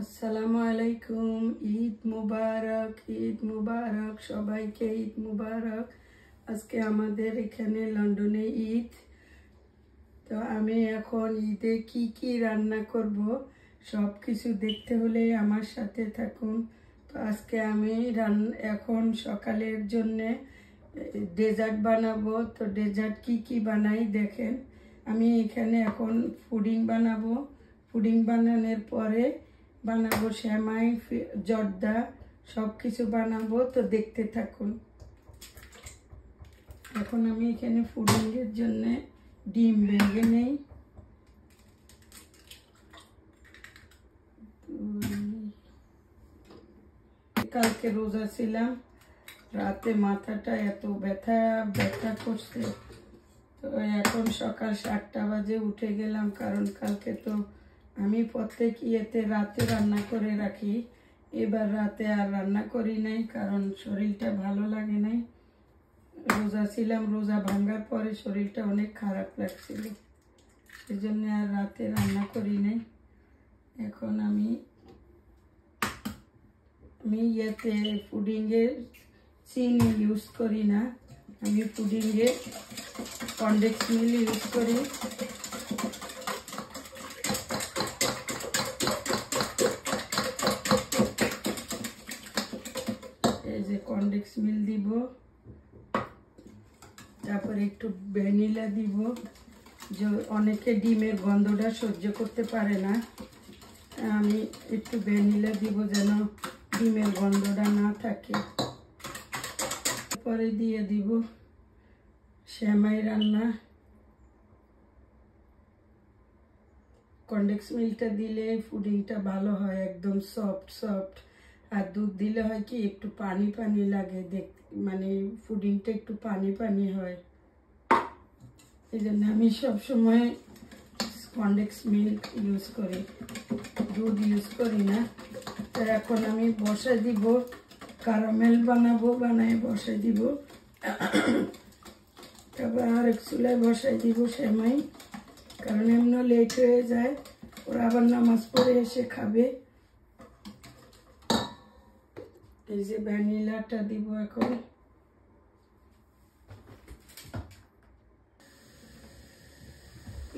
আসসালামু আলাইকুম। ঈদ মুবারক, ঈদ মুবারক সবাইকে, ঈদ মুবারক। আজকে আমাদের এখানে লন্ডনে ঈদ। তো আমি এখন ঈদে কি কি রান্না করব সব কিছু দেখতে হলে আমার সাথে থাকুন। তো আজকে আমি এখন সকালের জন্যে ডেজার্ট বানাবো। তো ডেজার্ট কি কি বানাই দেখেন। আমি এখানে এখন পুডিং বানাবো। পুডিং বানানোর পরে বানাবো সেমাই, জর্দা, সব কিছু বানাবো। তো দেখতে থাকুন। এখন আমি এখানে পুডিংয়ের জন্য ডিম ভেঙে নেই। কালকে রোজা ছিলাম, রাতে মাথাটা এত ব্যথা করছে। তো এখন সকাল 7টা বাজে উঠে গেলাম, কারণ কালকে তো আমি প্রত্যেক ইয়েতে রাতে রান্না করে রাখি। এবার রাতে আর রান্না করি নাই, কারণ শরীরটা ভালো লাগে নাই। রোজা ছিলাম, রোজা ভাঙার পরে শরীরটা অনেক খারাপ লাগছিল, সেজন্য আর রাতে রান্না করি নাই। এখন আমি ইয়েতে পুডিংয়ে চিনি ইউজ করি না, আমি পুডিংয়ে কনডেন্স মিল্ক ইউজ করি। এই যে কনডেন্স মিল্ক দিব, তারপরে একটু ভ্যানিলা দিব। যে অনেকে ডিমের গন্ধটা সহ্য করতে পারে না, আমি একটু ভ্যানিলা দিব যেন ডিমের গন্ধটা না থাকে। পরে দিয়ে দিব সেমাই রান্না। কনডেন্স মিল্কটা দিলে পুডিংটা ভালো হয়, একদম সফট। আর দুধ দিলে হয় কি একটু পানি পানি লাগে দেখতে, মানে পুডিংটা একটু পানি পানি হয়। এই জন্য আমি সবসময় কনডেন্স মিল্ক ইউজ করি, দুধ ইউজ করি না। তো এখন আমি বসাই দিব, ক্যারামেল বানাবো, বানায় বসাই দিব। তারপর আরেক চুলায় বসাই দিব সেমাই, কারণ এমন লেট হয়ে যায়, ওরা আবার নামাজ পড়ে এসে খাবে। এই যে ভ্যানিলাটা দিব এখন।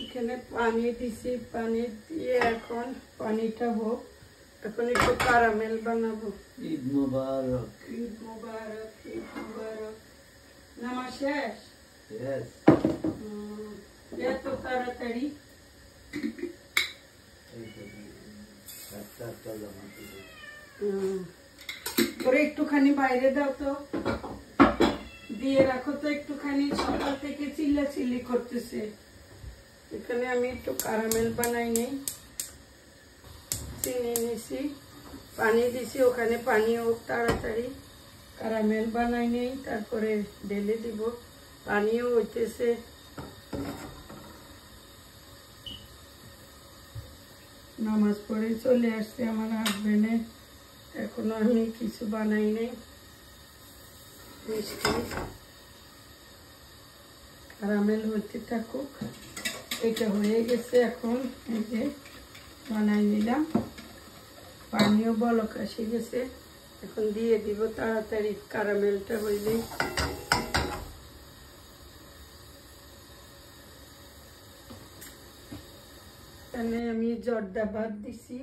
এখানে পানি দিছি, পানি দিয়ে এখন পানিটা হোক। এখন একটু ক্যারামেল বানাবো। ঈদ মুবারক, ঈদ মুবারক, ঈদ মুবারক। নামাজ শেষ? এত তাড়াতাড়ি? তোরে একটুখানি বাইরে দাও তো, দিয়ে রাখো তো একটুখানি, সকাল থেকে চিল্লাচিল্লি করতেছে। এখানে আমি একটু ক্যারামেল বানাই নেই। চিনি নিছি, পানি দিছি, ওখানে পানি হোক তাড়াতাড়ি। ক্যারামেল বানাই নেই, তারপরে ঢেলে দিব। পানিও হইতেছে। নামাজ পড়ে চলে আসছে আমার হাজবেন্ডে, এখনো আমি কিছু বানাই নেই। মিষ্টি ক্যারামেল হইতে থাকুক। এটা হয়ে গেছে, এখন এই যে বানাই নিলাম। পানিও বলক এসে গেছে, এখন দিয়ে দিব তাড়াতাড়ি ক্যারামেলটা হইলেই। এখানে আমি জর্দা ভাত দিছি,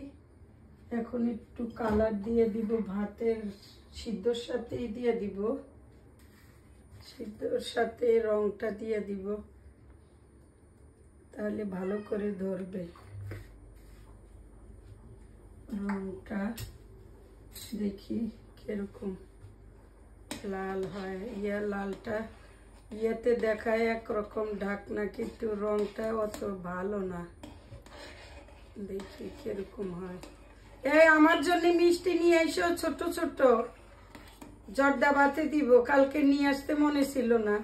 এখন একটু কালার দিয়ে দিব। ভাতের সিদ্ধর সাথেই দিয়ে দিব, সিদ্ধর সাথে রংটা দিয়ে দিব, তাহলে ভালো করে ধরবে রংটা। দেখি কিরকম লাল হয়। লালটা ইয়েতে দেখায় একরকম ঢাকনা, কিন্তু রংটা অত ভালো না। দেখি কিরকম হয়। এই আমার জন্য মিষ্টি নিয়ে এসো, ছোট ছোট জর্দা ভাতে দিব, কালকে নিয়ে আসতে মনে ছিল না।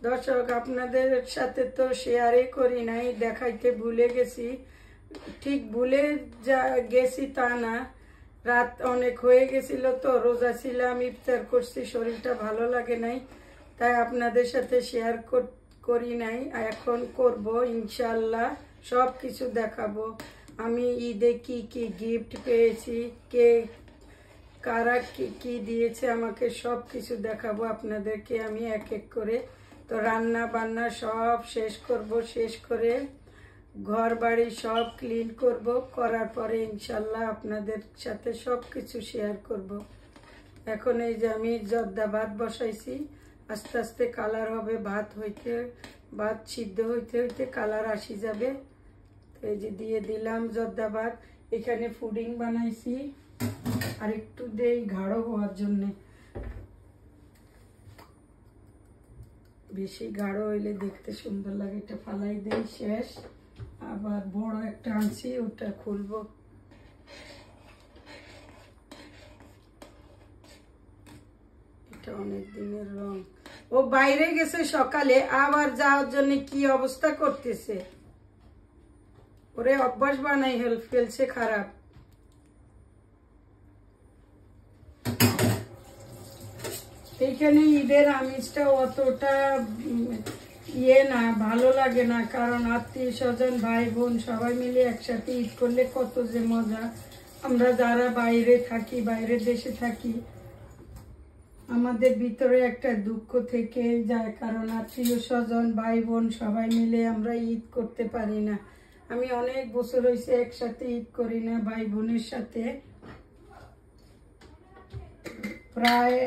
দর্শক, আপনাদের সাথে তো শেয়ারে করি নাই, দেখাইতে ভুলে গেছি। ঠিক ভুলে গেছি তা না, রাত অনেক হয়ে গেছিল, তো রোজা ছিলাম, ইফতার করছি, শরীরটা ভালো লাগে নাই, তাই আপনাদের সাথে শেয়ার করি নাই। এখন করব ইনশাআল্লাহ। সব কিছু দেখাবো। আমি ঈদে কি কি গিফট পেয়েছি, কে কারা কি কি দিয়েছে আমাকে, সব কিছু দেখাবো আপনাদেরকে আমি এক এক করে। তো রান্না বান্না সব শেষ করব, শেষ করে ঘর বাড়ি সব ক্লিন করব, করার পরে ইনশাল্লাহ আপনাদের সাথে সব কিছু শেয়ার করব। এখন এই যে আমি জর্দা ভাত বসাইছি, আস্তে আস্তে কালার হবে, ভাত সিদ্ধ হইতে হইতে কালার আসি যাবে। এই যে দিয়ে দিলাম জর্দা ভাত। এখানে পুডিং বানাইছি, আর একটু দেই গাঢ় হওয়ার জন্য, বেশি গাঢ় হইলে দেখতে সুন্দর লাগে। এটা ফালাই দেই, শেষ। আবার বড় একটা আনছি, ওটা খুলবো। এটা অনেক দিনের রং। ও বাইরে গেছে সকালে, আবার যাওয়ার জন্য কি অবস্থা করতেছে, ওরে অভ্যাস বানাই ফেলছে খারাপ। এইখানে ঈদের আমিষটা অতটা না, ভালো লাগে না, কারণ আত্মীয় স্বজন ভাই বোন সবাই মিলে একসাথে ঈদ করলে কত যে মজা। আমরা যারা বাইরে থাকি, বাইরের দেশে থাকি, আমাদের ভিতরে একটা দুঃখ থেকে যায়, কারণ আত্মীয় স্বজন ভাই বোন সবাই মিলে আমরা ঈদ করতে পারি না। আমি অনেক বছর হয়েছে একসাথে ঈদ করি না ভাই বোনের সাথে, প্রায়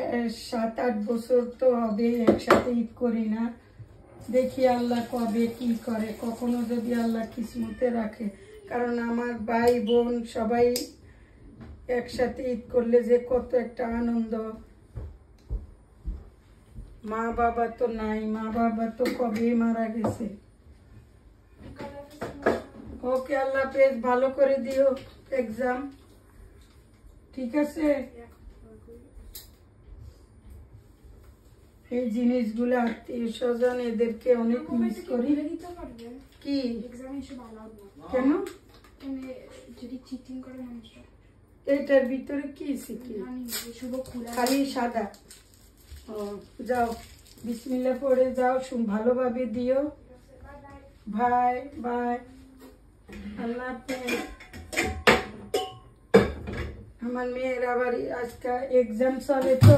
7-8 বছর তো হবে একসাথে ঈদ করি না। দেখি আল্লাহ কবে কি করে, কখনো যদি আল্লাহ কিসমতে রাখে, কারণ আমার ভাই বোন সবাই একসাথে ঈদ করলে যে কত একটা আনন্দ। মা বাবা তো নাই, মা বাবা তো কবে মারা গেছে। ওকে, আল্লাহ হাফেজ, ভালো করে দিও এক্সাম, ঠিক আছে? এই জিনিসগুলো আত্মীয় স্বজন এদেরকে অনেক মিস করি। কি কেন এটার ভিতরে কি শিখি, খালি সাদা। ও যাও, বিসমিল্লাহ পড়ে যাও, ভালোভাবে দিও। ভাই বাই, আল্লাহ হাফেজ। আমার মেয়ের আবার আজকে এক্সাম চলে, তো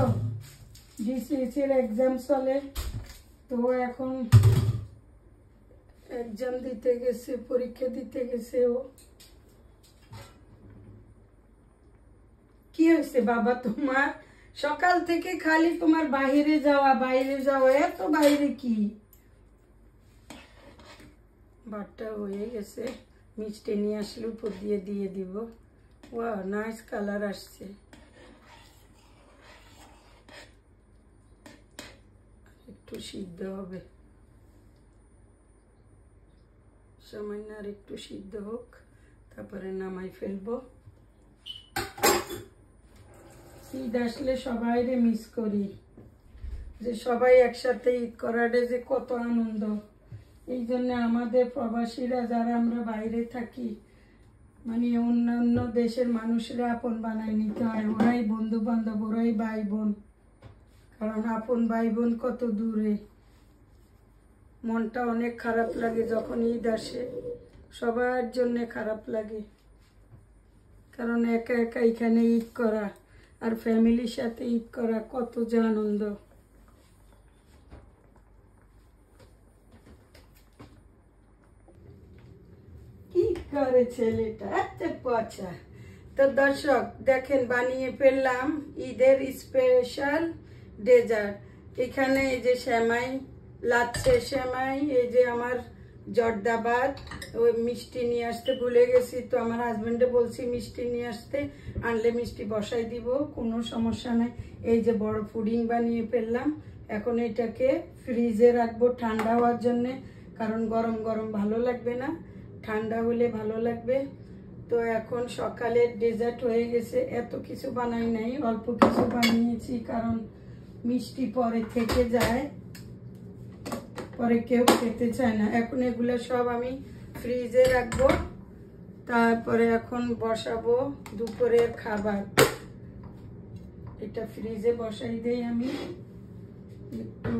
ডিসিএসির এক্সাম চলে, তো এখন এক্সাম দিতে গেছে, পরীক্ষা দিতে গেছে। ও কি হয়েছে বাবা তোমার? সকাল থেকে খালি তোমার বাইরে যাওয়া, এত বাইরে কি? ভাতটা হয়ে গেছে, মিষ্টি নিয়ে আসলে উপর দিয়ে দিয়ে দিব। ওয়াও, নাইস কালার আসছে। একটু সিদ্ধ হবে, সামান্য আর একটু সিদ্ধ হোক, তারপরে নামাই ফেলবো। ঈদ আসলে সবাইরে মিস করি, যে সবাই একসাথে ঈদ করাটা যে কত আনন্দ। এই জন্য আমাদের প্রবাসীরা যারা আমরা বাইরে থাকি, মানে অন্যান্য দেশের মানুষরা আপন বানায় নিতে হয়। ওরাই বন্ধু বান্ধব, ওরাই ভাই বোন, কারণ আপন ভাই বোন কত দূরে। মনটা অনেক খারাপ লাগে যখন ঈদ আসে, সবার জন্য খারাপ লাগে, কারণ একা একা এখানে ঈদ করা আর ফ্যামিলির সাথে ঈদ করা কত যে আনন্দ। কি করে ছেলেটা এত পচা। তো দর্শক দেখেন, বানিয়ে ফেললাম ঈদের স্পেশাল ডেজার্ট। এখানে এই যে সেমাই, লাচ্ছে সেমাই, এই যে আমার জর্দা ভাত, ওই মিষ্টি নিয়ে আসতে ভুলে গেছি, তো আমার হাজবেন্ডে বলছি মিষ্টি নিয়ে আসতে, আনলে মিষ্টি বসাই দিব, কোনো সমস্যা নাই। এই যে বড় পুডিং বানিয়ে ফেললাম, এখন এটাকে ফ্রিজে রাখবো ঠান্ডা হওয়ার জন্যে, কারণ গরম গরম ভালো লাগবে না, ঠান্ডা হলে ভালো লাগবে। তো এখন সকালের ডেজার্ট হয়ে গেছে, এত কিছু বানাই নাই, অল্প কিছু বানিয়েছি, কারণ মিষ্টি পরে থেকে যায়, পরে কেউ খেতে চায় না। এখন এগুলো সব আমি ফ্রিজে রাখবো, তারপরে এখন বসাবো দুপুরের খাবার। এটা ফ্রিজে বসাই দেই, আমি একটু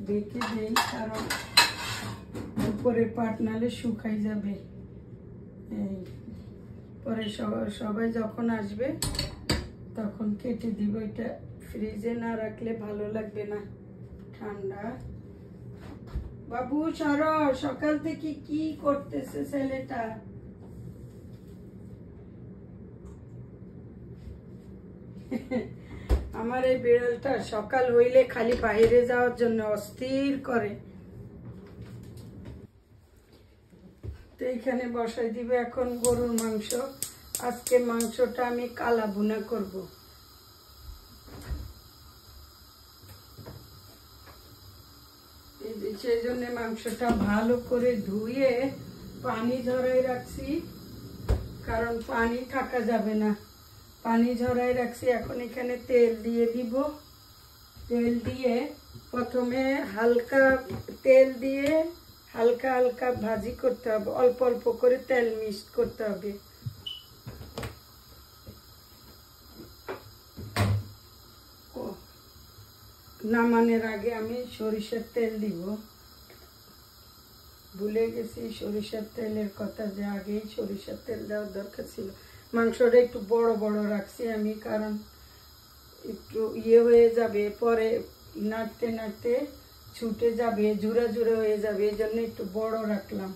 দেখে দেই, কারণ উপরের পাট নালে শুকাই যাবে। এই পরে সবাই যখন আসবে তখন কেটে দিব। এটা ফ্রিজে না রাখলে ভালো লাগবে না, ঠান্ডা। বাবু সারো, সকাল থেকে কি করতেছে ছেলেটা? আমার এই বিড়ালটা সকাল হইলে খালি বাইরে যাওয়ার জন্য অস্থির করে। তো এখানে বসাই দিবে এখন গরুর মাংস। আজকে মাংসটা আমি কালা ভুনা করব। সেই জন্য মাংসটা ভালো করে ধুয়ে পানি ঝরাই রাখছি, কারণ পানি থাকা যাবে না। পানি ঝরাই রাখছি। এখন এখানে তেল দিয়ে দিব। তেল দিয়ে প্রথমে হালকা তেল দিয়ে হালকা হালকা ভাজি করতে হবে, অল্প অল্প করে তেল মিক্স করতে হবে। নামানোর আগে আমি সরিষার তেল দিব, ভুলে গেছি সরিষার তেলের কথা, যে আগেই সরিষার তেল দেওয়ার দরকার ছিল। মাংসটা একটু বড় বড় রাখছি আমি, কারণ একটু ইয়ে হয়ে যাবে, পরে নাড়তে নাড়তে ছুটে যাবে, জুড়া জুড়া হয়ে যাবে, এই জন্য একটু বড় রাখলাম।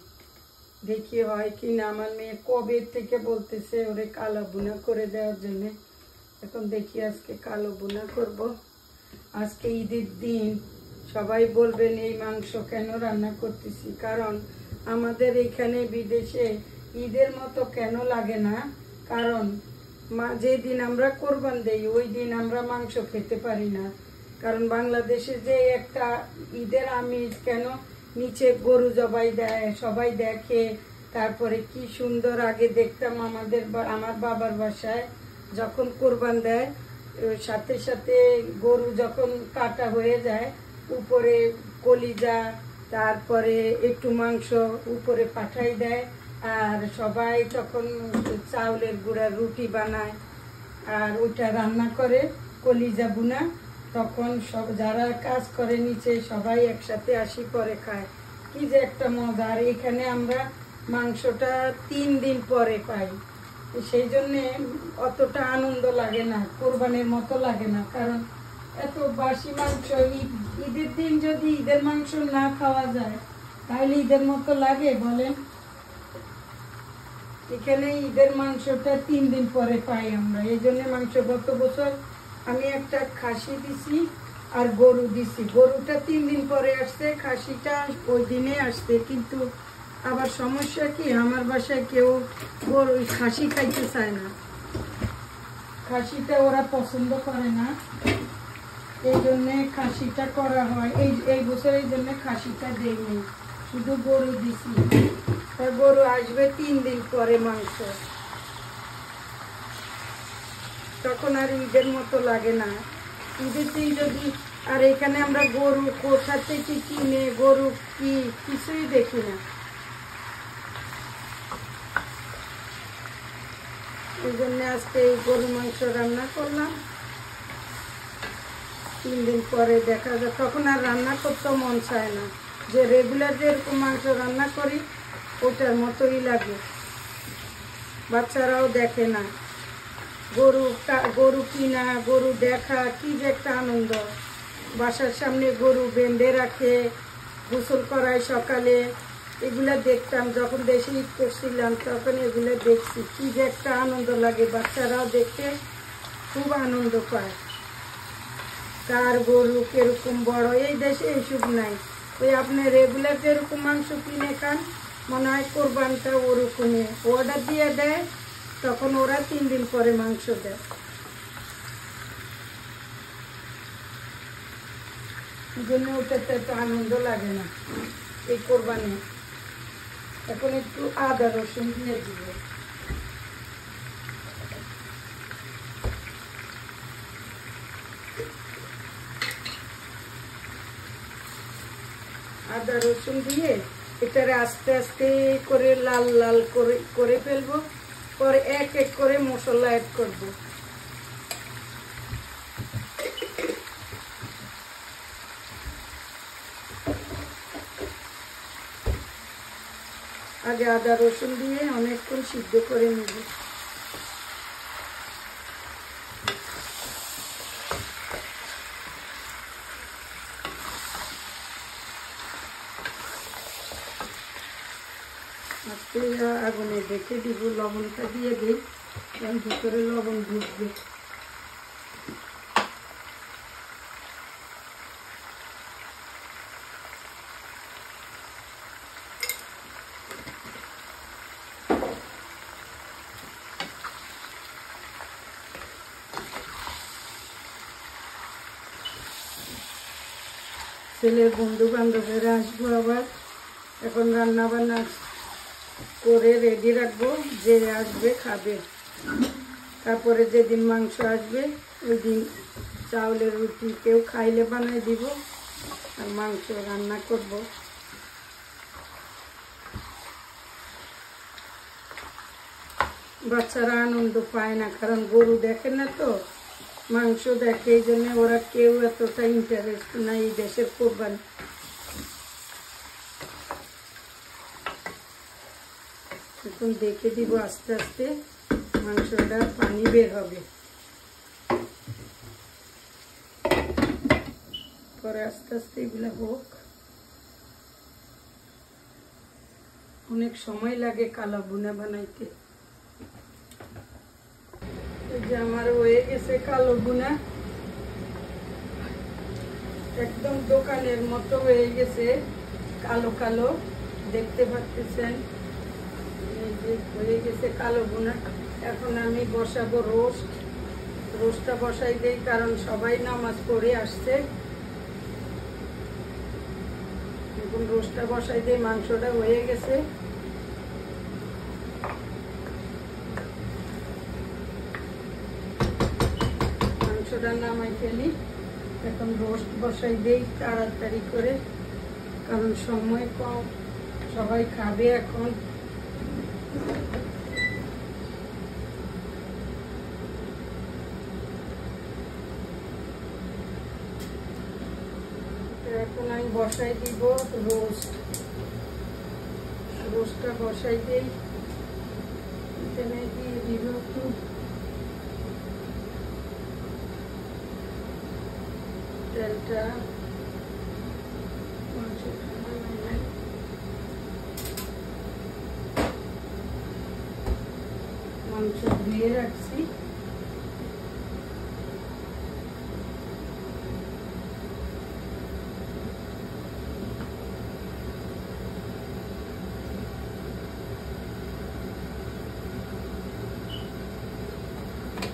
দেখি হয় কি না। আমার মেয়ে কবে থেকে বলতেছে ওরে কালো ভুনা করে দেওয়ার জন্য। এখন দেখি আজকে কালো ভুনা করব। আজকে ঈদের দিন, সবাই বলবেন এই মাংস কেন রান্না করতেছি, কারণ আমাদের এখানে বিদেশে ঈদের মতো কেন লাগে না, কারণ যেদিন আমরা কোরবান দেই ওই দিন আমরা মাংস খেতে পারি না। কারণ বাংলাদেশে যে একটা ঈদের আমিষ, কেন নিচে গরু জবাই দেয়, সবাই দেখে, তারপরে কি সুন্দর। আগে দেখতাম আমার বাবার বাসায় যখন কোরবান দেয়, সাথে সাথে গরু যখন কাটা হয়ে যায়, উপরে কলিজা, তারপরে একটু মাংস উপরে পাঠাই দেয়, আর সবাই তখন চাউলের গুঁড়ার রুটি বানায় আর ওইটা রান্না করে কলিজা বুনা। তখন সব যারা কাজ করে নিচে সবাই একসাথে আসি পরে খায়, কি যে একটা মজা। আর এখানে আমরা মাংসটা 3 দিন পরে পাই, সেই জন্যে অতটা আনন্দ লাগে না, কোরবানির মতো লাগে না। কারণ এত বাসি মাংস, ঈদের দিন যদি ঈদের মাংস না খাওয়া যায় তাহলে ঈদের মতো লাগে বলেন? এখানে ঈদের মাংসটা 3 দিন পরে পাই আমরা, এই জন্য মাংস। গত বছর আমি একটা খাসি দিছি আর গরু দিছি। গরুটা 3 দিন পরে আসছে, খাসিটা ওই দিনে আসছে। কিন্তু আবার সমস্যা কি, আমার বাসায় কেউ গরু খাসি খাইতে চায় না, খাসিটা ওরা পছন্দ করে না, এই জন্যে খাসিটা করা হয়। এই বছর এই জন্য খাসিটা দেয়নি, শুধু গরু দিছি। তা গরু আসবে 3 দিন পরে মাংস, তখন আর ঈদের মতো লাগে না। ঈদের দিন যদি, আর এখানে আমরা গরু কোথা থেকে কিনে, গরু কি কিছুই দেখি না, এই জন্য আজকে এই গরু মাংস রান্না করলাম। 3 দিন পরে দেখা যায়, তখন আর রান্না করতে মন চায় না, যে রেগুলার যেরকম মাংস রান্না করি ওটার মতোই লাগে। বাচ্চারাও দেখে না, গরু কিনা, গরু দেখা কি যে একটা আনন্দ। বাসার সামনে গরু বেঁধে রাখে, গোসল করায় সকালে, এগুলা দেখতাম যখন দেশে ঈদ করছিলাম, তখন এগুলো দেখছি, কি যে একটা আনন্দ লাগে। বাচ্চারাও দেখতে খুব আনন্দ পায়। কার গরু কিরকম বড়, এই দেশে এইসব নাই। ওই আপনি রেগুলার যেরকম মাংস কিনে খান, মনে হয় কোরবানটা ওরকমই অর্ডার দিয়ে দেয়, তখন ওরা 3 দিন পরে মাংস দেয়। এই জন্য ওটাতে এত আনন্দ লাগে না এই কোরবানি। এখন একটু আদা রসুন দিয়ে দিব। আদা রসুন দিয়ে এটারে আস্তে আস্তে করে লাল লাল করে ফেলবো, পরে এক এক করে মশলা অ্যাড করব। আগে আদা রসুন দিয়ে অনেকক্ষণ সিদ্ধ করে নেব। আগুনে রেখে দিব, লবণটা দিয়ে দিই, কারণ ভিতরে লবণ ঢুকবে। ছেলের বন্ধু বান্ধবেরা আসবো আবার, এখন রান্না বান্না করে রেডি রাখবো, যে আসবে খাবে। তারপরে যেদিন মাংস আসবে ওই দিন চাউলের রুটি কেউ খাইলে বানিয়ে দিব, আর মাংস রান্না করব। বাচ্চারা আনন্দ পায় না, কারণ গরু দেখে না তো, মাংস দেখে, এই জন্য ওরা কেউ এতটা ইন্টারেস্ট নাই এই দেশের কোরবানি। এখন দেখে দিব আস্তে আস্তে মাংসটা পানি বের হবে, পরে আস্তে আস্তে এগুলা হোক। অনেক সময় লাগে কালো ভুনা বানাইতে। এই যে আমার হয়ে গেছে কালো ভুনা, একদম দোকানের মতো হয়ে গেছে, কালো কালো দেখতে পাচ্ছেন। এই যে হয়ে গেছে কালো ভুনা। এখন আমি বসাবো রোস্টটা বসাই দেই, কারণ সবাই নামাজ পড়ে আসছে। এখন রোস্টটা বসাই দেই, মাংসটা হয়ে গেছে। মাংসটা নামাই ফেলি, এখন রোস্ট বসাই দেই তাড়াতাড়ি করে, কারণ সময় কম, সবাই খাবে এখন। এখন আমি বসাই দিব রোস্টটা বসাই দিই। এখানে দিয়ে দিব একটু তেলটা, মাংস ধুয়ে রাখছি,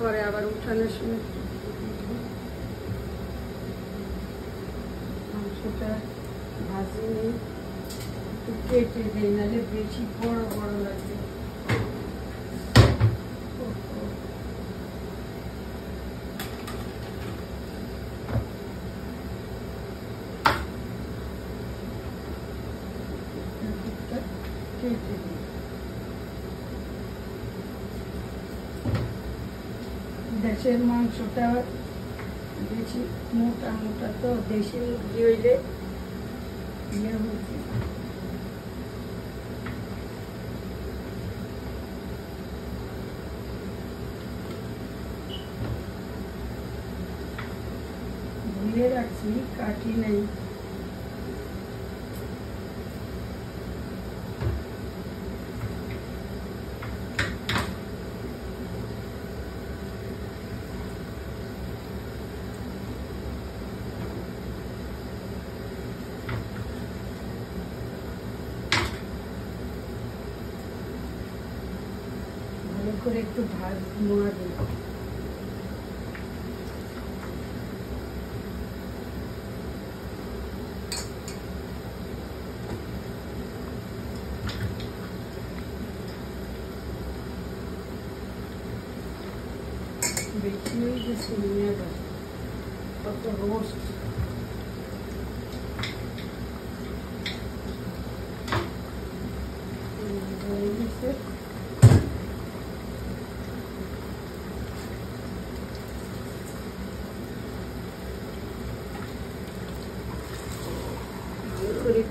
পরে আবার উঠানোর সময় মাংসটা ভাজি নিই, একটু কেটে দিই, নাহলে বেশি বড় বড় লাগবে। কেটে দিই। দেশের মাংসটা বেশি মোটা মোটা, তো দেশি মুরগি হইলে ইয়ে হয়েছে। ধুয়ে রাখছি, কাটি নাই। করে একটু ভাজ নোয়া দেব। বেশি হয়ে গেছে নিয়ে কত রোস্ট।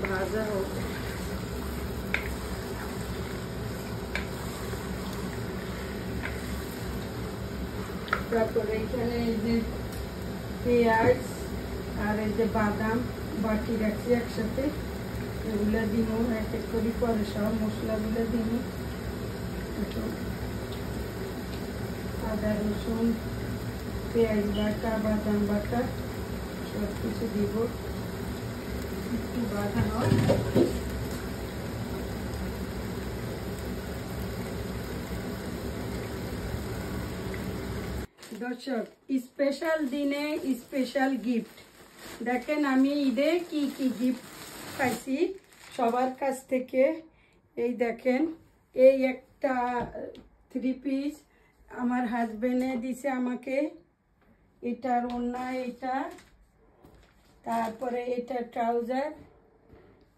ভাজা হোক, তারপরে এখানে এই যে পেঁয়াজ আর এই যে বাদাম বাটি রাখছি একসাথে, এগুলো দিব এক এক করে, পরে সব মশলাগুলো দিব। আদা রসুন পেঁয়াজ বাটা বাদাম বাটা সব কিছু দিব, একটু বাদানো। দর্শক, স্পেশাল দিনে স্পেশাল গিফট। দেখেন আমি ঈদে কি কি গিফট পাইছি সবার কাছ থেকে। এই দেখেন, এই একটা 3 পিস আমার হাজবেন্ডে দিছে আমাকে, এটার ওড়না এটা, তারপরে এটা ট্রাউজার,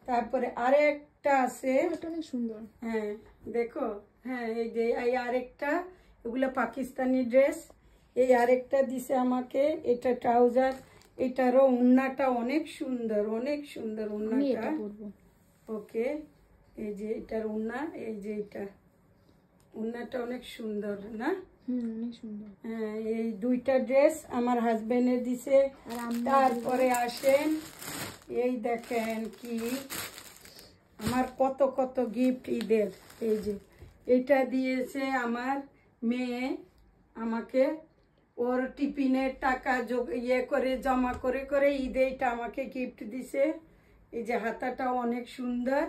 তারপরে আরেকটা আছে, অনেক সুন্দর। হ্যাঁ দেখো, হ্যাঁ এই যে এই আরেকটা, এগুলো পাকিস্তানি ড্রেস। এই আরেকটা দিছে আমাকে, এটা ট্রাউজার, এটারও ওড়নাটা অনেক সুন্দর, অনেক সুন্দর ওড়নাটা। ওকে, এই যে এটার ওড়না, এই যে এটা ওড়নাটা অনেক সুন্দর না? অনেক সুন্দর। হ্যাঁ, এই দুইটা ড্রেস আমার হাজবেন্ডে দিছে। তারপরে আসেন, এই দেখেন কি আমার কত কত গিফট ঈদের। এই যে এটা দিয়েছে আমার মেয়ে আমাকে, ওর টিফিনের টাকা ইয়ে করে জমা করে করে ঈদে এটা আমাকে গিফট দিছে। এই যে হাতাটা অনেক সুন্দর,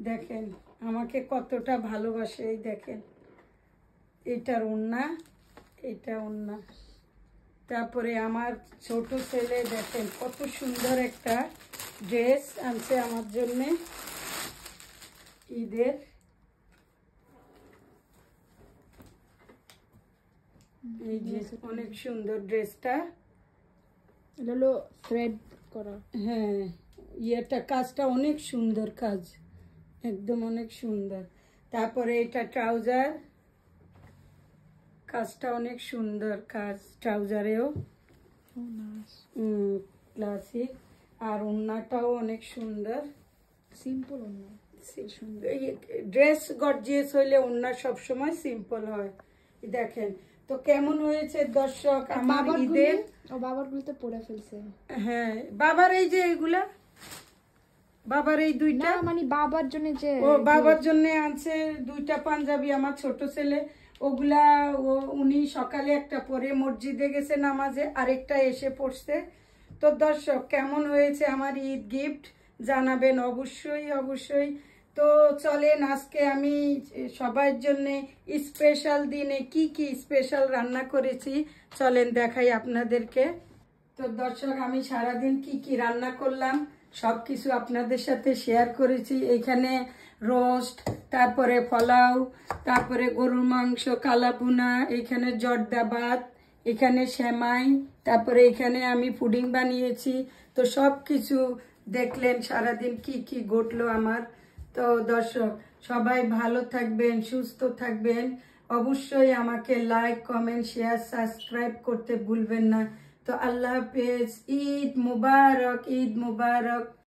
দেখেন আমাকে কতটা ভালোবাসে। এই দেখেন এটার ওড়না, এটা ওড়না। তারপরে আমার ছোট ছেলে দেখেন কত সুন্দর একটা ড্রেস আনছে আমার জন্য ঈদের। এই যে অনেক সুন্দর ড্রেসটা, এটা হলো থ্রেড করা। হ্যাঁ, ইয়েটা কাজটা অনেক সুন্দর, কাজ একদম অনেক সুন্দর। তারপরে এটা ট্রাউজার, কাজটা অনেক সুন্দর কাজ ট্রাউজারেও, ক্লাসিক। আর ওড়নাটাও অনেক সুন্দর, সিম্পল ওড়না। ড্রেস গর্জিয়াস হইলে ওড়না সবসময় সিম্পল হয়। দেখেন তো কেমন হয়েছে দর্শক আমার ঈদের। বাবার গুলোতে পরে ফেলছে। হ্যাঁ, বাবার এই যে এইগুলা, বাবার এই দুইটা, মানে বাবার জন্য যে, ও বাবার জন্য আনছে দুইটা পাঞ্জাবি আমার ছোট ছেলে। ওগুলা উনি সকালে একটা পরে মসজিদে গেছে নামাজে, আরেকটা এসে পড়ছে। তো দর্শক কেমন হয়েছে আমার ঈদ গিফট জানাবেন অবশ্যই অবশ্যই। তো চলেন আজকে আমি সবার জন্য স্পেশাল দিনে কি কি স্পেশাল রান্না করেছি চলেন দেখাই আপনাদেরকে। তো দর্শক আমি সারাদিন কি কি রান্না করলাম সবকিছু আপনাদের সাথে শেয়ার করেছি। এখানে রোস্ট, তারপরে পোলাও, তারপরে গরুর মাংস কালাভুনা, এখানে জর্দা ভাত, এখানে সেমাই, তারপরে এখানে আমি পুডিং বানিয়েছি। তো সব কিছু দেখলেন সারাদিন কি কি ঘটলো আমার। তো দর্শক সবাই ভালো থাকবেন, সুস্থ থাকবেন, অবশ্যই আমাকে লাইক কমেন্ট শেয়ার সাবস্ক্রাইব করতে ভুলবেন না। তো আল্লাহ হাফেজ, ঈদ মুবারক, ঈদ মুবারক।